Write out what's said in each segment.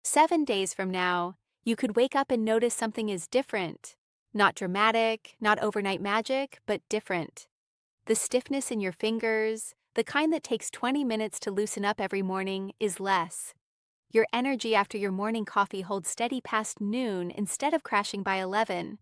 7 days from now, you could wake up and notice something is different. Not dramatic, not overnight magic, but different. The stiffness in your fingers, the kind that takes 20 minutes to loosen up every morning, is less. Your energy after your morning coffee holds steady past noon instead of crashing by 11.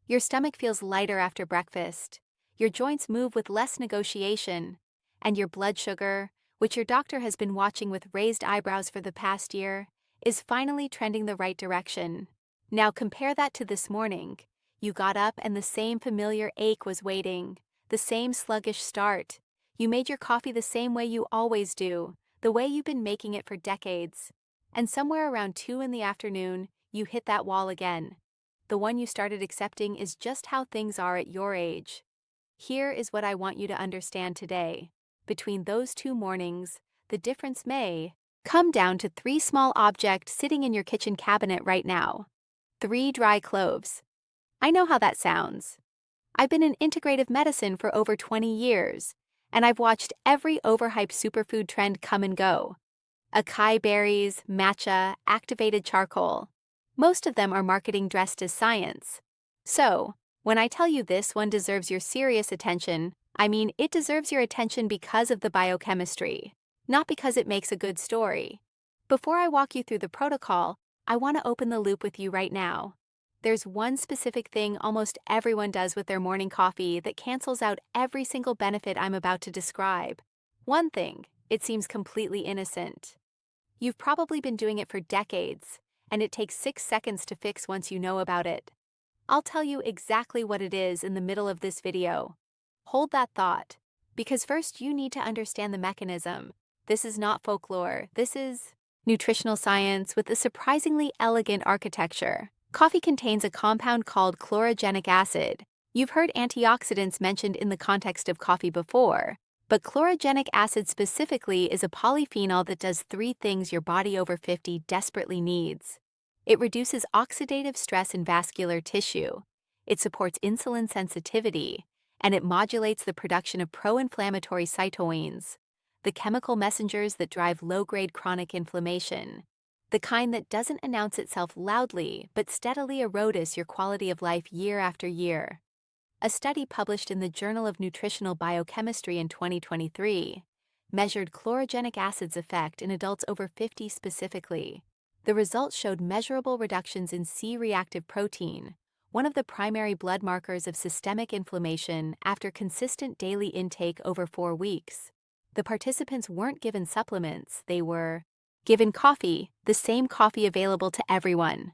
Your stomach feels lighter after breakfast. Your joints move with less negotiation. And your blood sugar, which your doctor has been watching with raised eyebrows for the past year, is finally trending the right direction. Now compare that to this morning. You got up and the same familiar ache was waiting, the same sluggish start. You made your coffee the same way you always do, the way you've been making it for decades. And somewhere around 2 in the afternoon, you hit that wall again. The one you started accepting is just how things are at your age. Here is what I want you to understand today. Between those 2 mornings, the difference may come down to 3 small objects sitting in your kitchen cabinet right now. 3 dry cloves. I know how that sounds. I've been in integrative medicine for over 20 years, and I've watched every overhyped superfood trend come and go. Acai berries, matcha, activated charcoal. Most of them are marketing dressed as science. So, when I tell you this one deserves your serious attention, I mean it deserves your attention because of the biochemistry, not because it makes a good story. Before I walk you through the protocol, I want to open the loop with you right now. There's one specific thing almost everyone does with their morning coffee that cancels out every single benefit I'm about to describe. One thing, it seems completely innocent. You've probably been doing it for decades, and it takes 6 seconds to fix once you know about it. I'll tell you exactly what it is in the middle of this video. Hold that thought, because first you need to understand the mechanism. This is not folklore, this is nutritional science with a surprisingly elegant architecture. Coffee contains a compound called chlorogenic acid. You've heard antioxidants mentioned in the context of coffee before, but chlorogenic acid specifically is a polyphenol that does 3 things your body over 50 desperately needs. It reduces oxidative stress in vascular tissue, it supports insulin sensitivity, and it modulates the production of pro-inflammatory cytokines, the chemical messengers that drive low-grade chronic inflammation, the kind that doesn't announce itself loudly but steadily erodes your quality of life year after year. A study published in the Journal of Nutritional Biochemistry in 2023 measured chlorogenic acid's effect in adults over 50 specifically. The results showed measurable reductions in C-reactive protein, one of the primary blood markers of systemic inflammation, after consistent daily intake over 4 weeks. The participants weren't given supplements, they were given coffee, the same coffee available to everyone.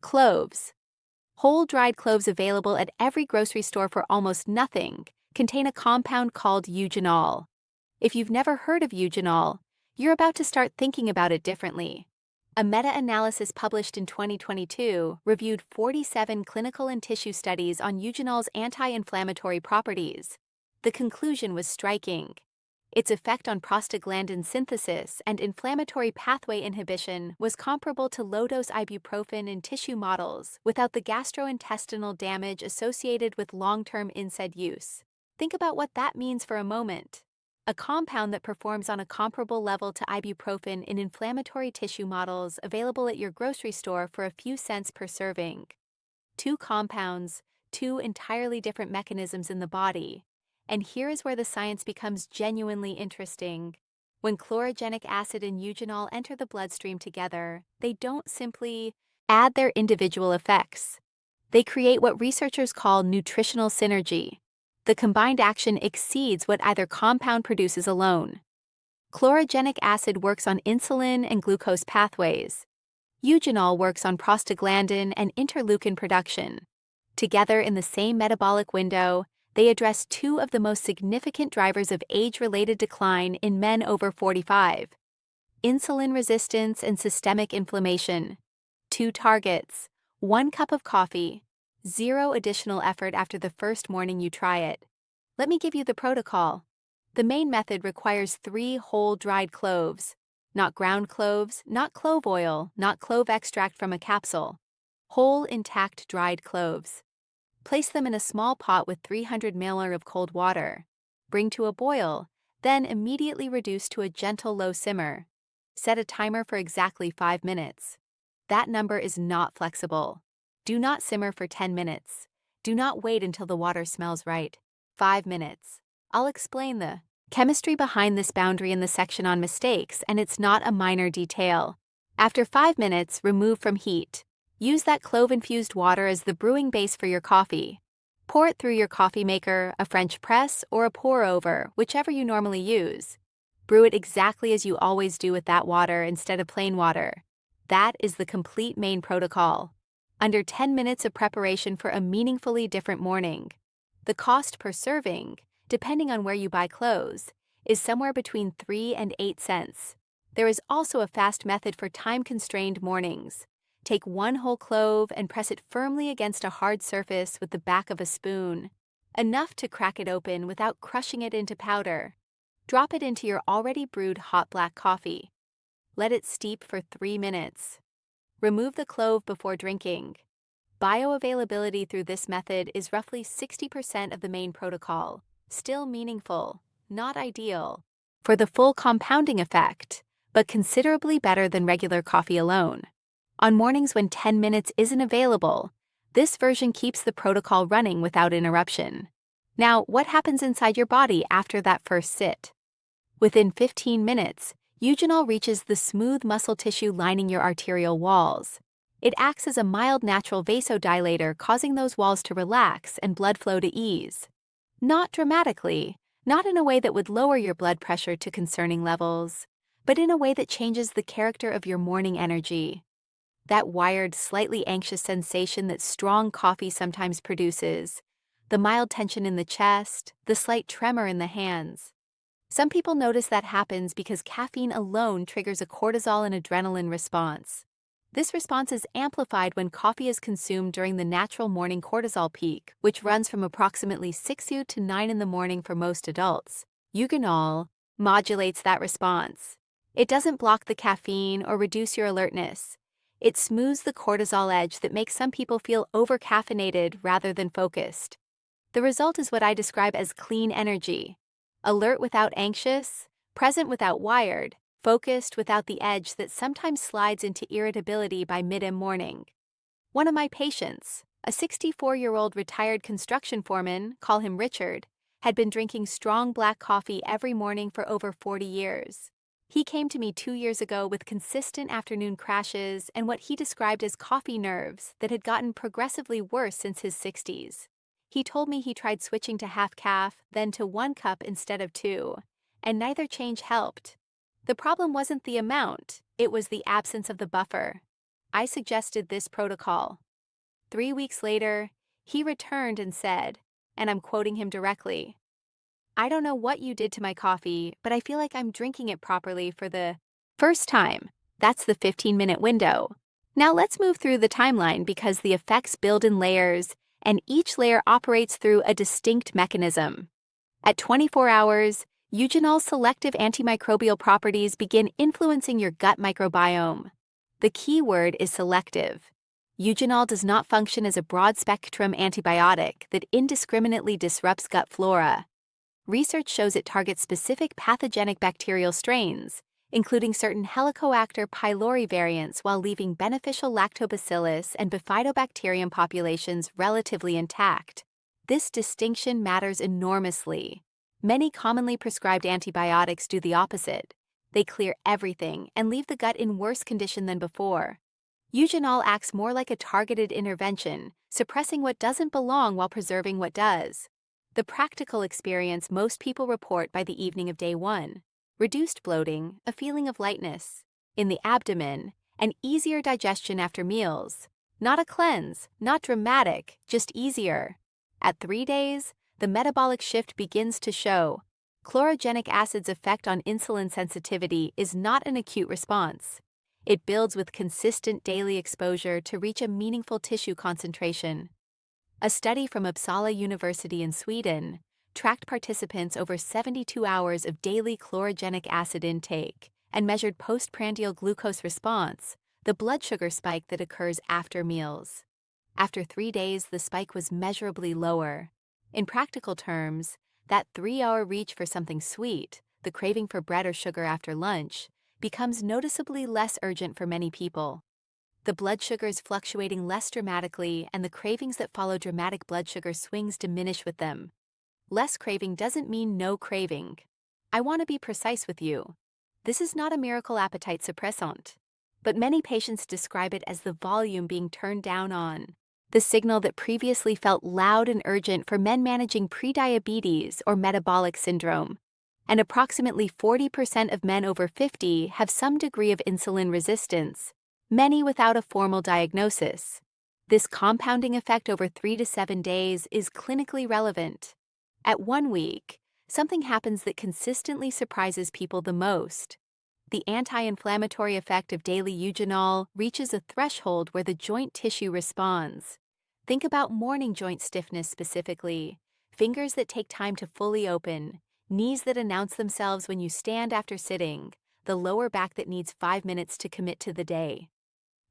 Cloves. Whole dried cloves available at every grocery store for almost nothing contain a compound called eugenol. If you've never heard of eugenol, you're about to start thinking about it differently. A meta-analysis published in 2022 reviewed 47 clinical and tissue studies on eugenol's anti-inflammatory properties. The conclusion was striking. Its effect on prostaglandin synthesis and inflammatory pathway inhibition was comparable to low-dose ibuprofen in tissue models without the gastrointestinal damage associated with long-term NSAID use. Think about what that means for a moment. A compound that performs on a comparable level to ibuprofen in inflammatory tissue models available at your grocery store for a few cents per serving. 2 compounds, 2 entirely different mechanisms in the body. And here is where the science becomes genuinely interesting. When chlorogenic acid and eugenol enter the bloodstream together, they don't simply add their individual effects. They create what researchers call nutritional synergy. The combined action exceeds what either compound produces alone. Chlorogenic acid works on insulin and glucose pathways. Eugenol works on prostaglandin and interleukin production. Together in the same metabolic window, they address 2 of the most significant drivers of age-related decline in men over 45: insulin resistance and systemic inflammation. 2 targets, 1 cup of coffee, 0 additional effort after the first morning you try it. Let me give you the protocol. The main method requires 3 whole dried cloves, not ground cloves, not clove oil, not clove extract from a capsule. Whole, intact, dried cloves. Place them in a small pot with 300 ml of cold water. Bring to a boil, then immediately reduce to a gentle low simmer. Set a timer for exactly 5 minutes. That number is not flexible. Do not simmer for 10 minutes. Do not wait until the water smells right. 5 minutes. I'll explain the chemistry behind this boundary in the section on mistakes, and it's not a minor detail. After 5 minutes, remove from heat. Use that clove-infused water as the brewing base for your coffee. Pour it through your coffee maker, a French press, or a pour-over, whichever you normally use. Brew it exactly as you always do with that water instead of plain water. That is the complete main protocol. Under 10 minutes of preparation for a meaningfully different morning. The cost per serving, depending on where you buy cloves, is somewhere between 3 and 8 cents. There is also a fast method for time-constrained mornings. Take 1 whole clove and press it firmly against a hard surface with the back of a spoon, enough to crack it open without crushing it into powder. Drop it into your already brewed hot black coffee. Let it steep for 3 minutes. Remove the clove before drinking. Bioavailability through this method is roughly 60% of the main protocol. Still meaningful, not ideal, for the full compounding effect, but considerably better than regular coffee alone. On mornings when 10 minutes isn't available, this version keeps the protocol running without interruption. Now, what happens inside your body after that first sit? Within 15 minutes, eugenol reaches the smooth muscle tissue lining your arterial walls. It acts as a mild natural vasodilator, causing those walls to relax and blood flow to ease. Not dramatically, not in a way that would lower your blood pressure to concerning levels, but in a way that changes the character of your morning energy. That wired, slightly anxious sensation that strong coffee sometimes produces, the mild tension in the chest, the slight tremor in the hands. Some people notice that happens because caffeine alone triggers a cortisol and adrenaline response. This response is amplified when coffee is consumed during the natural morning cortisol peak, which runs from approximately 6 to 9 in the morning for most adults. Eugenol modulates that response. It doesn't block the caffeine or reduce your alertness. It smooths the cortisol edge that makes some people feel over-caffeinated rather than focused. The result is what I describe as clean energy. Alert without anxious, present without wired, focused without the edge that sometimes slides into irritability by mid-morning. One of my patients, a 64-year-old retired construction foreman, call him Richard, had been drinking strong black coffee every morning for over 40 years. He came to me 2 years ago with consistent afternoon crashes and what he described as coffee nerves that had gotten progressively worse since his 60s. He told me he tried switching to half-calf, then to 1 cup instead of 2, and neither change helped. The problem wasn't the amount, it was the absence of the buffer. I suggested this protocol. 3 weeks later, he returned and said, and I'm quoting him directly, "I don't know what you did to my coffee, but I feel like I'm drinking it properly for the first time." That's the 15-minute window. Now let's move through the timeline because the effects build in layers, and each layer operates through a distinct mechanism. At 24 hours, eugenol's selective antimicrobial properties begin influencing your gut microbiome. The key word is selective. Eugenol does not function as a broad-spectrum antibiotic that indiscriminately disrupts gut flora. Research shows it targets specific pathogenic bacterial strains, including certain Helicobacter pylori variants, while leaving beneficial lactobacillus and bifidobacterium populations relatively intact. This distinction matters enormously. Many commonly prescribed antibiotics do the opposite. They clear everything and leave the gut in worse condition than before. Eugenol acts more like a targeted intervention, suppressing what doesn't belong while preserving what does. The practical experience most people report by the evening of day 1. Reduced bloating, a feeling of lightness in the abdomen, and easier digestion after meals. Not a cleanse, not dramatic, just easier. At 3 days, the metabolic shift begins to show. Chlorogenic acid's effect on insulin sensitivity is not an acute response. It builds with consistent daily exposure to reach a meaningful tissue concentration. A study from Uppsala University in Sweden tracked participants over 72 hours of daily chlorogenic acid intake and measured postprandial glucose response, the blood sugar spike that occurs after meals. After 3 days, the spike was measurably lower. In practical terms, that 3-hour reach for something sweet, the craving for bread or sugar after lunch, becomes noticeably less urgent for many people. The blood sugars fluctuating less dramatically and the cravings that follow dramatic blood sugar swings diminish with them. Less craving doesn't mean no craving. I want to be precise with you. This is not a miracle appetite suppressant, but many patients describe it as the volume being turned down on, the signal that previously felt loud and urgent for men managing prediabetes or metabolic syndrome. And approximately 40% of men over 50 have some degree of insulin resistance, many without a formal diagnosis. This compounding effect over 3 to 7 days is clinically relevant. At 1 week, something happens that consistently surprises people the most. The anti-inflammatory effect of daily eugenol reaches a threshold where the joint tissue responds. Think about morning joint stiffness specifically, fingers that take time to fully open, knees that announce themselves when you stand after sitting, the lower back that needs 5 minutes to commit to the day.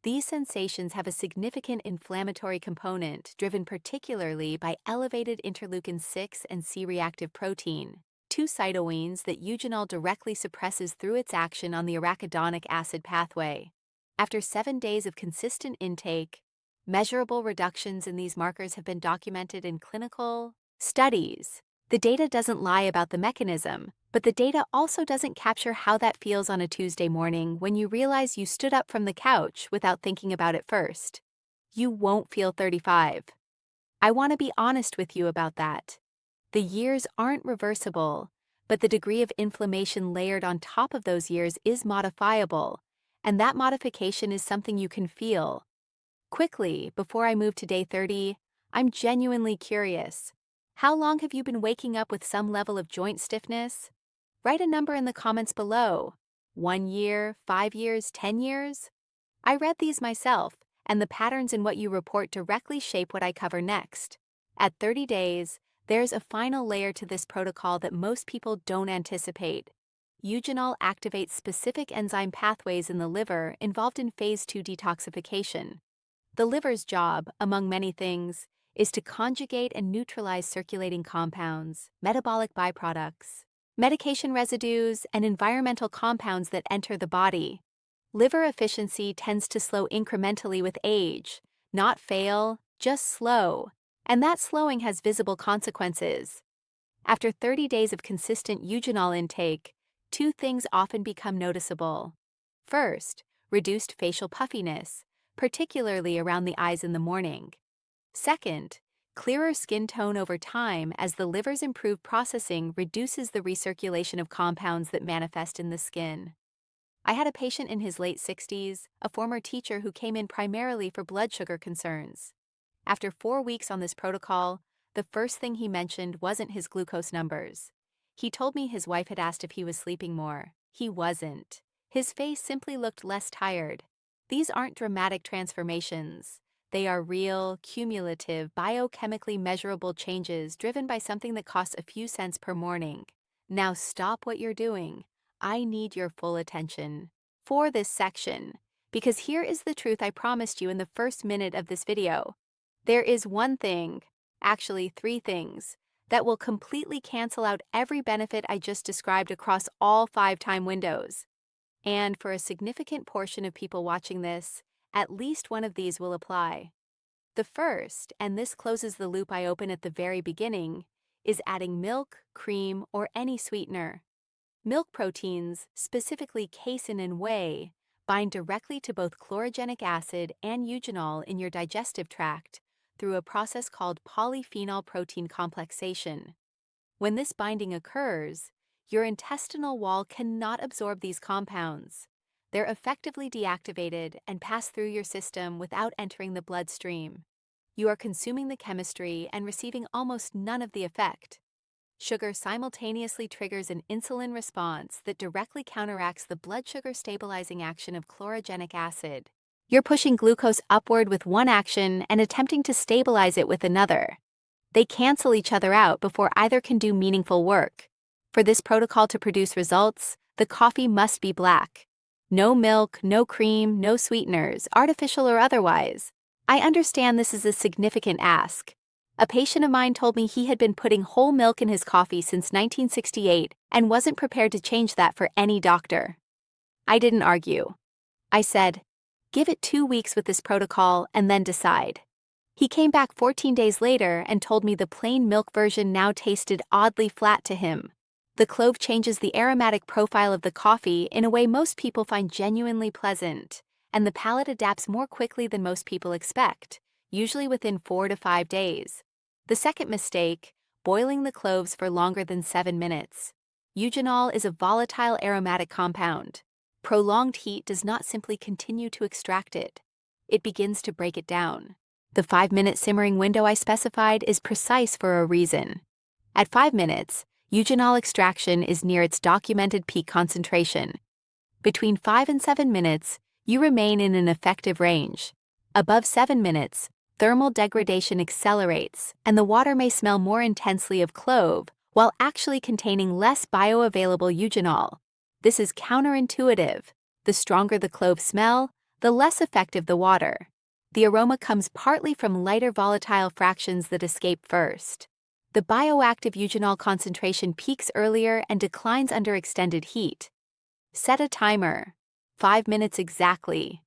These sensations have a significant inflammatory component driven particularly by elevated interleukin-6 and C-reactive protein, two cytokines that eugenol directly suppresses through its action on the arachidonic acid pathway. After 7 days of consistent intake, measurable reductions in these markers have been documented in clinical studies. The data doesn't lie about the mechanism, but the data also doesn't capture how that feels on a Tuesday morning when you realize you stood up from the couch without thinking about it first. You won't feel 35. I want to be honest with you about that. The years aren't reversible, but the degree of inflammation layered on top of those years is modifiable, and that modification is something you can feel. Quickly, before I move to day 30, I'm genuinely curious. How long have you been waking up with some level of joint stiffness? Write a number in the comments below. 1 year, 5 years, 10 years? I read these myself, and the patterns in what you report directly shape what I cover next. At 30 days, there's a final layer to this protocol that most people don't anticipate. Eugenol activates specific enzyme pathways in the liver involved in phase 2 detoxification. The liver's job, among many things, is to conjugate and neutralize circulating compounds, metabolic byproducts, medication residues, and environmental compounds that enter the body. Liver efficiency tends to slow incrementally with age, not fail, just slow, and that slowing has visible consequences. After 30 days of consistent eugenol intake, 2 things often become noticeable. First, reduced facial puffiness, particularly around the eyes in the morning. Second, clearer skin tone over time as the liver's improved processing reduces the recirculation of compounds that manifest in the skin. I had a patient in his late 60s, a former teacher who came in primarily for blood sugar concerns. After 4 weeks on this protocol, the first thing he mentioned wasn't his glucose numbers. He told me his wife had asked if he was sleeping more. He wasn't. His face simply looked less tired. These aren't dramatic transformations. They are real, cumulative, biochemically measurable changes driven by something that costs a few cents per morning. Now stop what you're doing. I need your full attention for this section, because here is the truth I promised you in the first minute of this video. There is one thing, actually 3 things, that will completely cancel out every benefit I just described across all 5 time windows. And for a significant portion of people watching this, at least one of these will apply. The first, and this closes the loop I open at the very beginning, is adding milk, cream, or any sweetener. Milk proteins, specifically casein and whey, bind directly to both chlorogenic acid and eugenol in your digestive tract through a process called polyphenol protein complexation. When this binding occurs, your intestinal wall cannot absorb these compounds. They're effectively deactivated and pass through your system without entering the bloodstream. You are consuming the chemistry and receiving almost none of the effect. Sugar simultaneously triggers an insulin response that directly counteracts the blood sugar stabilizing action of chlorogenic acid. You're pushing glucose upward with one action and attempting to stabilize it with another. They cancel each other out before either can do meaningful work. For this protocol to produce results, the coffee must be black. No milk, no cream, no sweeteners, artificial or otherwise. I understand this is a significant ask. A patient of mine told me he had been putting whole milk in his coffee since 1968 and wasn't prepared to change that for any doctor. I didn't argue. I said, give it 2 weeks with this protocol and then decide. He came back 14 days later and told me the plain milk version now tasted oddly flat to him. The clove changes the aromatic profile of the coffee in a way most people find genuinely pleasant, and the palate adapts more quickly than most people expect, usually within 4 to 5 days. The second mistake, boiling the cloves for longer than 7 minutes. Eugenol is a volatile aromatic compound. Prolonged heat does not simply continue to extract it. It begins to break it down. The 5-minute simmering window I specified is precise for a reason. At 5 minutes, eugenol extraction is near its documented peak concentration. Between 5 and 7 minutes, you remain in an effective range. Above 7 minutes, thermal degradation accelerates, and the water may smell more intensely of clove while actually containing less bioavailable eugenol. This is counterintuitive. The stronger the clove smell, the less effective the water. The aroma comes partly from lighter volatile fractions that escape first. The bioactive eugenol concentration peaks earlier and declines under extended heat. Set a timer. 5 minutes exactly.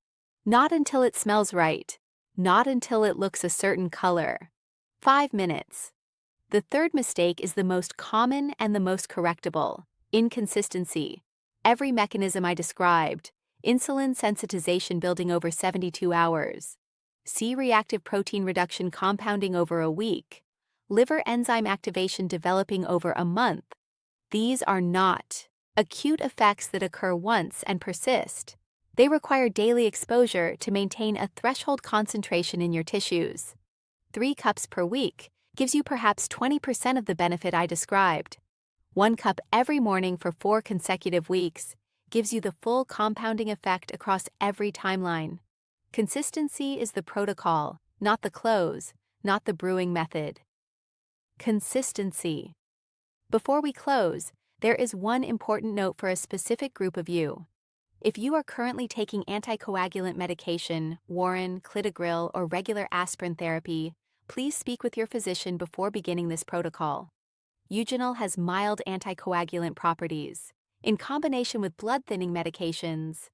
Not until it smells right. Not until it looks a certain color. 5 minutes. The third mistake is the most common and the most correctable. Inconsistency. Every mechanism I described. Insulin sensitization building over 72 hours. C-reactive protein reduction compounding over a week. Liver enzyme activation developing over a month. These are not acute effects that occur once and persist. They require daily exposure to maintain a threshold concentration in your tissues. 3 cups per week gives you perhaps 20% of the benefit I described. 1 cup every morning for 4 consecutive weeks gives you the full compounding effect across every timeline. Consistency is the protocol, not the close, not the brewing method. Consistency. Before we close, there is one important note for a specific group of you. If you are currently taking anticoagulant medication, Warren, Clydogril, or regular aspirin therapy, please speak with your physician before beginning this protocol. Eugenol has mild anticoagulant properties. In combination with blood-thinning medications,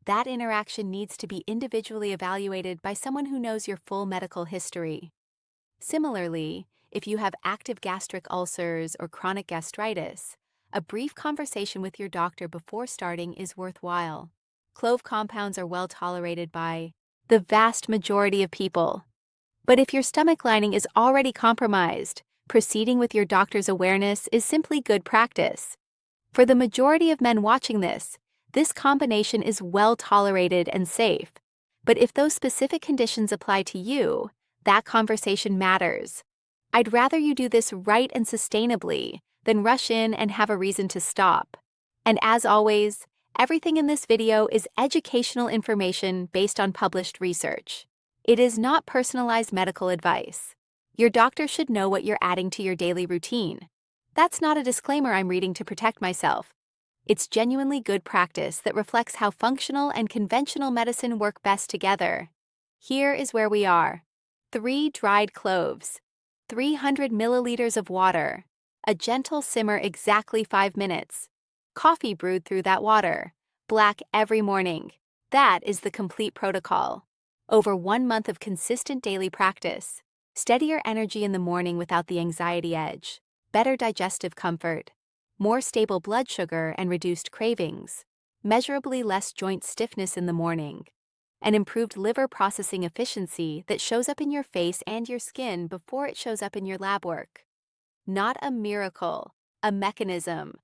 that interaction needs to be individually evaluated by someone who knows your full medical history. Similarly, if you have active gastric ulcers or chronic gastritis, a brief conversation with your doctor before starting is worthwhile. Clove compounds are well tolerated by the vast majority of people. But if your stomach lining is already compromised, proceeding with your doctor's awareness is simply good practice. For the majority of men watching this combination is well tolerated and safe. But if those specific conditions apply to you, that conversation matters. I'd rather you do this right and sustainably than rush in and have a reason to stop. And as always, everything in this video is educational information based on published research. It is not personalized medical advice. Your doctor should know what you're adding to your daily routine. That's not a disclaimer I'm reading to protect myself. It's genuinely good practice that reflects how functional and conventional medicine work best together. Here is where we are. 3 dried cloves. 300 milliliters of water. A gentle simmer exactly 5 minutes. Coffee brewed through that water. Black every morning. That is the complete protocol. Over 1 month of consistent daily practice. Steadier energy in the morning without the anxiety edge. Better digestive comfort. More stable blood sugar and reduced cravings. Measurably less joint stiffness in the morning. An improved liver processing efficiency that shows up in your face and your skin before it shows up in your lab work. Not a miracle, a mechanism.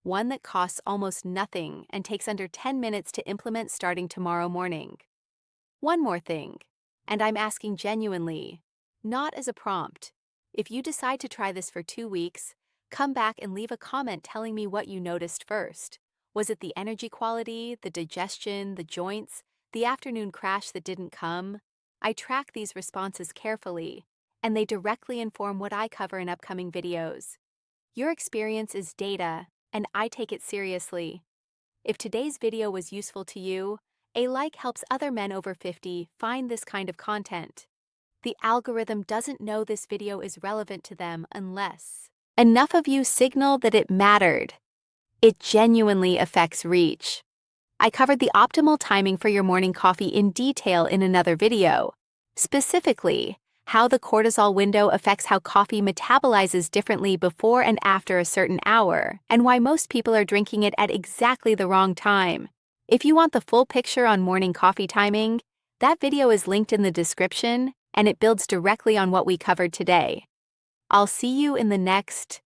One that costs almost nothing and takes under 10 minutes to implement starting tomorrow morning. One more thing, and I'm asking genuinely, not as a prompt. If you decide to try this for 2 weeks, come back and leave a comment telling me what you noticed first. Was it the energy quality, the digestion, the joints, the afternoon crash that didn't come? I track these responses carefully, and they directly inform what I cover in upcoming videos. Your experience is data, and I take it seriously. If today's video was useful to you, a like helps other men over 50 find this kind of content. The algorithm doesn't know this video is relevant to them unless enough of you signal that it mattered. It genuinely affects reach. I covered the optimal timing for your morning coffee in detail in another video. Specifically, how the cortisol window affects how coffee metabolizes differently before and after a certain hour, and why most people are drinking it at exactly the wrong time. If you want the full picture on morning coffee timing, that video is linked in the description, and it builds directly on what we covered today. I'll see you in the next